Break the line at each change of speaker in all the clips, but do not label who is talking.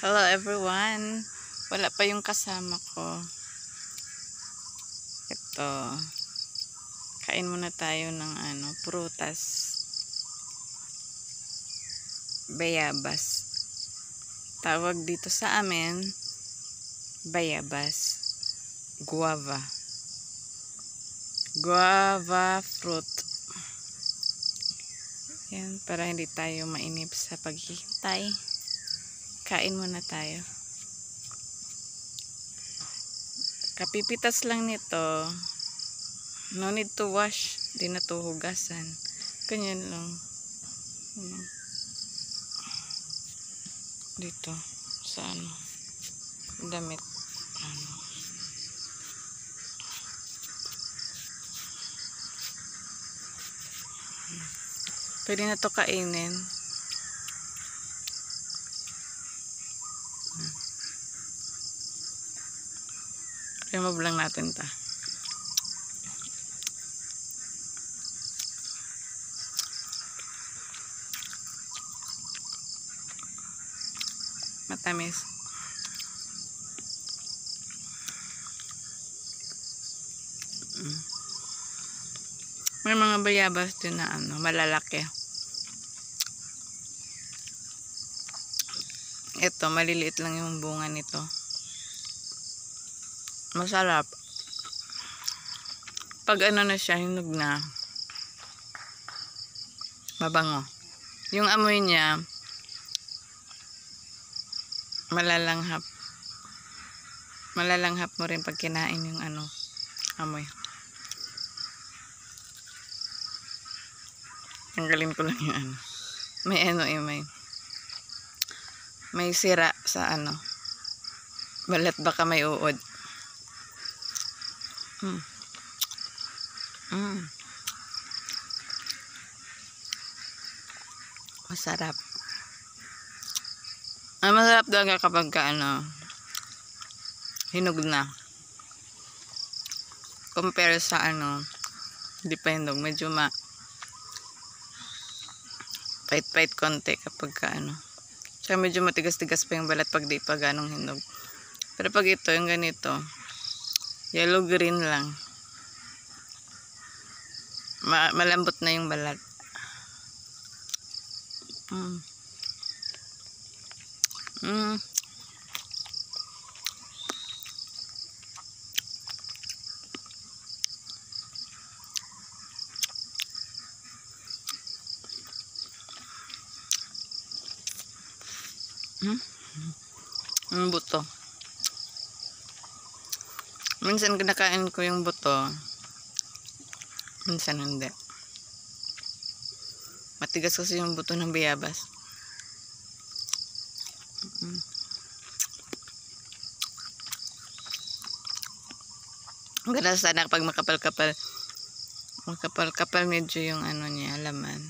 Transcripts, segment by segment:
Hello everyone. Wala pa yung kasama ko. Ito. Kain muna tayo ng prutas. Bayabas. Tawag dito sa amin, bayabas. Guava. Guava fruit. Yan, para hindi tayo mainip sa paghihintay. Kain muna tayo. Kapipitas lang nito. No need to wash. Di na to hugasan. Ganyan lang. Dito. Sa damit. Pwede na to kainin. Remove lang natin ta. Matamis. May mga bayabas din na malalaki. Ito, maliliit lang yung bunga nito. Masarap. Pag na siya, hinog na. Mabango. Yung amoy niya, malalanghap. Malalanghap mo rin pag kinain yung amoy. Tanggalin ko lang yung may sira sa balat, baka may uod. Masarap. Masarap talaga kapag hinog na. Compare sa hindi pa hinog, medyo pait-pait konti kapag Tsaka medyo matigas-tigas pa yung balat pag di pa ganong hinog. Pero pag ito, yung ganito, yellow-green lang. Malambot na yung balat. Ang buto. Minsan kinakain ko yung buto. Minsan hindi. Matigas kasi yung buto ng bayabas. Ang ganda sana pag makapal-kapal medyo yung niya, laman.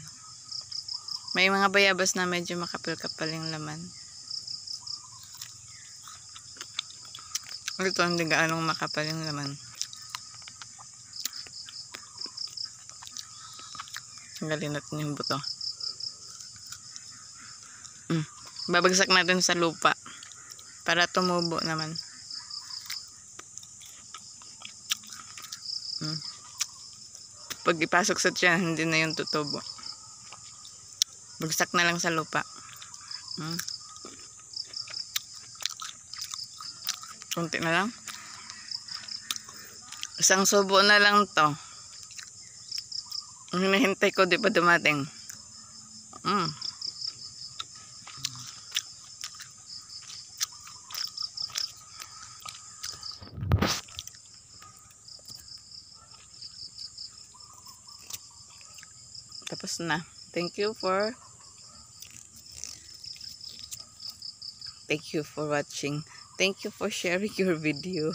May mga bayabas na medyo makapal-kapal yung laman. Ito hindi gaanong makapal yung laman. Tanggalin natin yung buto. Babagsak natin sa lupa para tumubo naman. Pag ipasok sa tiyan, hindi na yung tutubo. Bagsak na lang sa lupa. Kunti na lang. Isang subo na lang to. Ang hinahintay ko di pa dumating. Tapos na. Thank you for watching. Thank you for sharing your video.